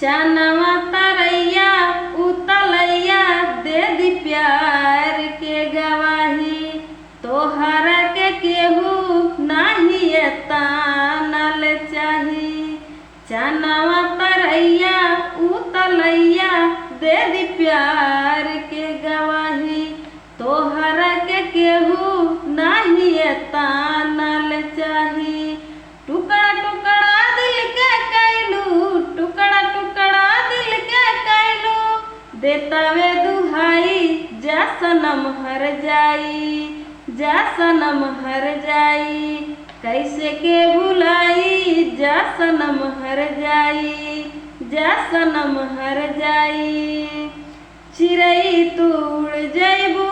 चानवा तरैया उतलैया दे दी प्यार के गवाही। तोहरा के केहू नाही तानल चाही। चानवा तरैया उतलैया दे दी प्यार के गवाही। तोहरा के केहू नाही तानल चाही। टुकड़ा टुकड़ा दिल के कैलू, टुकड़ा टुकड़ा दिल के कैलू। देतावे दुहाई जा सनम हर जाई, जा सनम हर जाई। कैसे के भुलाई जा सनम हर जाई, जा सनम हर जाई। चिड़ै तू उड़ जैबू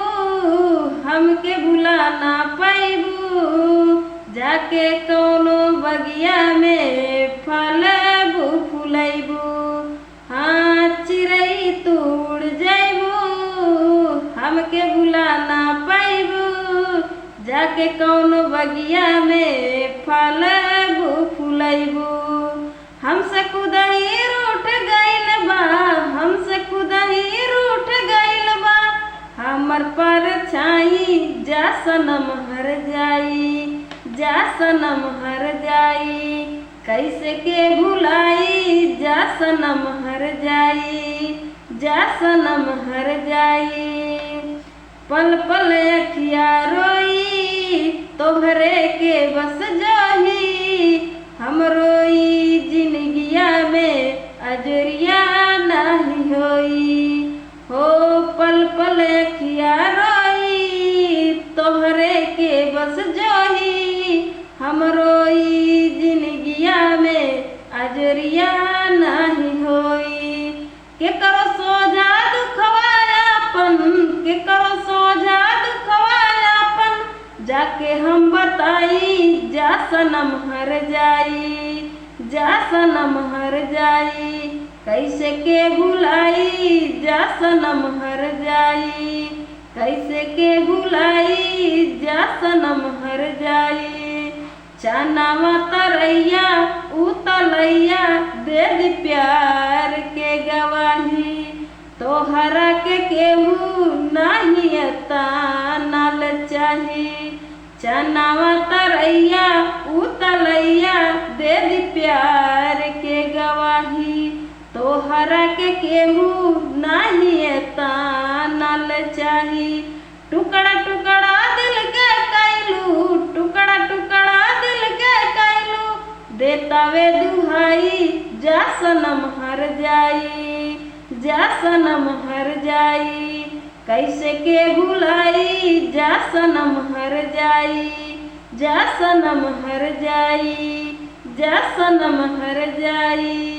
हमके भुला ना पैबू। जाके कौनो बगिया में फलबू फुलैबू। हाँ चिड़ै तू उड़ जैबू हमके भुला ना पैबू। जाके कौनो बगिया में फलबू फुलैबू। हमसे खुदही रूठ गइल बा, हमसे खुदही रूठ गइल बा। हमर परछाई जा सनम हर जाई, जा सनम हर जाई। कैसे के भुलाई जा सनम हर जाई, जा सनम हर जाई। पल पल अखिया रोई तोहरे के बस जोही। हम रोई जिंदगिया में अजरिया नहीं होई। हो पल पल अखिया रोई तोहरे के बस जोही। हम रोई जिंदगिया में अजरिया नहीं होई। के करो सोझा दुखवायापन, के करो सोझा दुखवायापन। जाके हम बताई जा सनम हर जाई, जा सनम हर जाई। कैसे के भुलाई जा सनम हर जाई, कैसे के भुलाई जा सनम हर जाई। चानवा तरैया उतलैया दे दी प्यार के गवाही। तोहरा के केहू नाही तानल चाही। चानवा तरैया उतलैया दे दी प्यार के गवाही। तोहरा के केहू नाही तानल चाही। टुकड़ा टुकड़ा दिल के कैलू, टुकड़ा टुकड़ा दिल के कैलू। देतावे दुहाई जा सनम हर जाई, जा सनम हर जाई। कैसे के भुलाई जा सनम हर जाई, जा सनम हर जाई, जा सनम हर जाई।